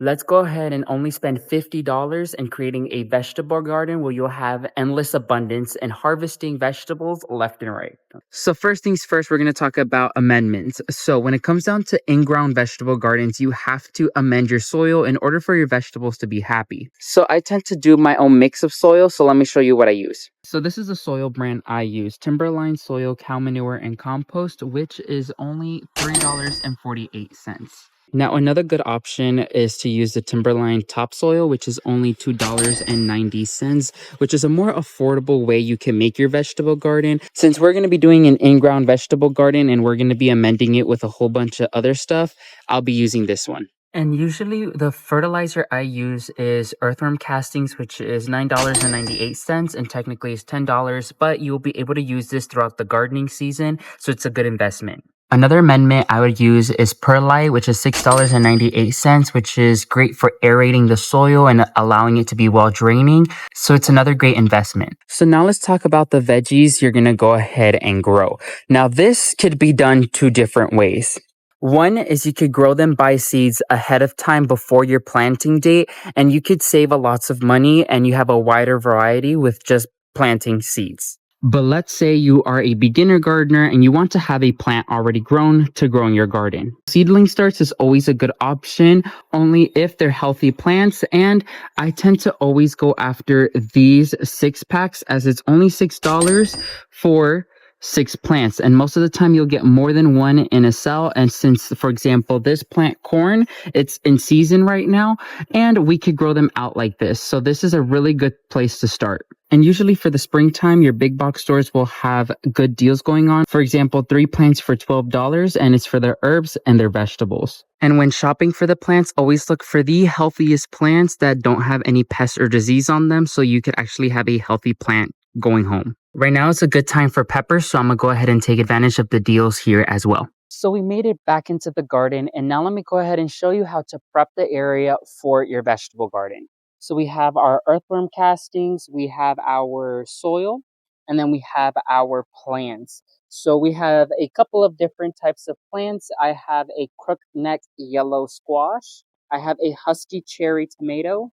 Let's go ahead and only spend $50 in creating a vegetable garden where you'll have endless abundance and harvesting vegetables left and right. So first things first, we're going to talk about amendments. So when it comes down to in-ground vegetable gardens, you have to amend your soil in order for your vegetables to be happy. So I tend to do my own mix of soil. So let me show you what I use. So this is a soil brand I use, Timberline Soil, Cow Manure, and Compost, which is only $3.48. Now, another good option is to use the Timberline topsoil, which is only $2.90, which is a more affordable way you can make your vegetable garden. Since we're going to be doing an in-ground vegetable garden and we're going to be amending it with a whole bunch of other stuff, I'll be using this one. And usually the fertilizer I use is Earthworm castings, which is $9.98, and technically it's $10, but you'll be able to use this throughout the gardening season, so it's a good investment. Another amendment I would use is perlite, which is $6.98, which is great for aerating the soil and allowing it to be well draining. So it's another great investment. So now let's talk about the veggies you're going to go ahead and grow. Now this could be done two different ways. One is you could grow them by seeds ahead of time before your planting date, and you could save a lots of money and you have a wider variety with just planting seeds. But let's say you are a beginner gardener and you want to have a plant already grown to grow in your garden. Seedling starts is always a good option, only if they're healthy plants. And I tend to always go after these 6-packs as it's only $6 for 6 plants. And most of the time you'll get more than one in a cell. And since, for example, this plant corn, it's in season right now, and we could grow them out like this. So this is a really good place to start. And usually for the springtime, your big box stores will have good deals going on. For example, 3 plants for $12, and it's for their herbs and their vegetables. And when shopping for the plants, always look for the healthiest plants that don't have any pests or disease on them, so you could actually have a healthy plant going home. Right now, it's a good time for peppers, so I'm going to go ahead and take advantage of the deals here as well. So we made it back into the garden, and now let me go ahead and show you how to prep the area for your vegetable garden. So we have our earthworm castings, we have our soil, and then we have our plants. So we have a couple of different types of plants. I have a crookneck yellow squash. I have a husky cherry tomato.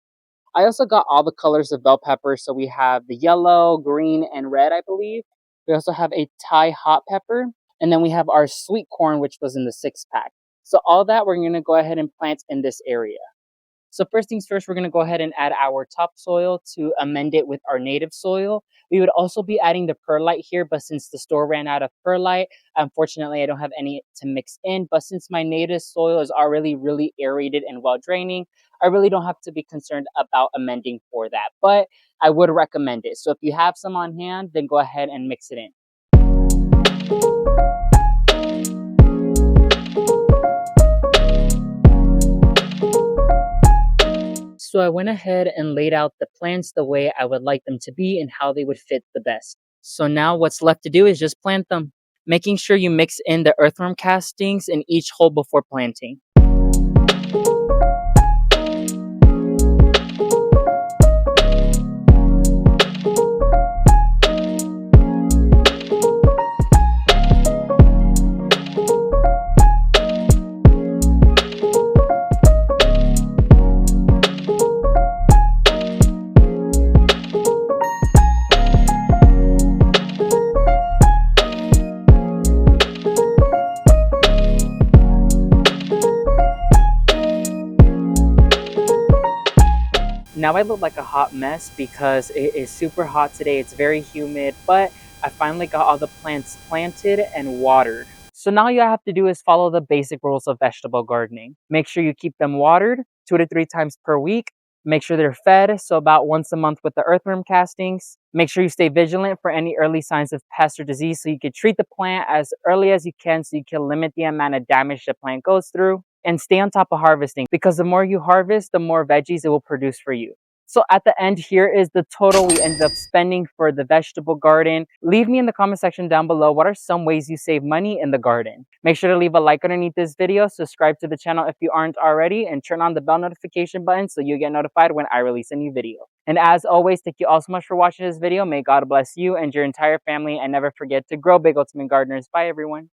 I also got all the colors of bell pepper. So we have the yellow, green, and red, I believe. We also have a Thai hot pepper. And then we have our sweet corn, which was in the 6-pack. So all that we're going to go ahead and plant in this area. So first things first, we're going to go ahead and add our topsoil to amend it with our native soil. We would also be adding the perlite here, but since the store ran out of perlite, unfortunately, I don't have any to mix in. But since my native soil is already really aerated and well draining, I really don't have to be concerned about amending for that. But I would recommend it. So if you have some on hand, then go ahead and mix it in. So I went ahead and laid out the plants the way I would like them to be and how they would fit the best. So now what's left to do is just plant them, making sure you mix in the earthworm castings in each hole before planting. Now I look like a hot mess because it is super hot today. It's very humid, but I finally got all the plants planted and watered. So now all you have to do is follow the basic rules of vegetable gardening. Make sure you keep them watered 2 to 3 times per week. Make sure they're fed, so about once a month with the earthworm castings. Make sure you stay vigilant for any early signs of pest or disease so you can treat the plant as early as you can so you can limit the amount of damage the plant goes through. And stay on top of harvesting because the more you harvest, the more veggies it will produce for you. So at the end, here is the total we ended up spending for the vegetable garden. Leave me in the comment section down below what are some ways you save money in the garden. Make sure to leave a like underneath this video, subscribe to the channel if you aren't already, and turn on the bell notification button so you get notified when I release a new video. And as always, thank you all so much for watching this video. May God bless you and your entire family, and never forget to grow big, ultimate gardeners. Bye everyone.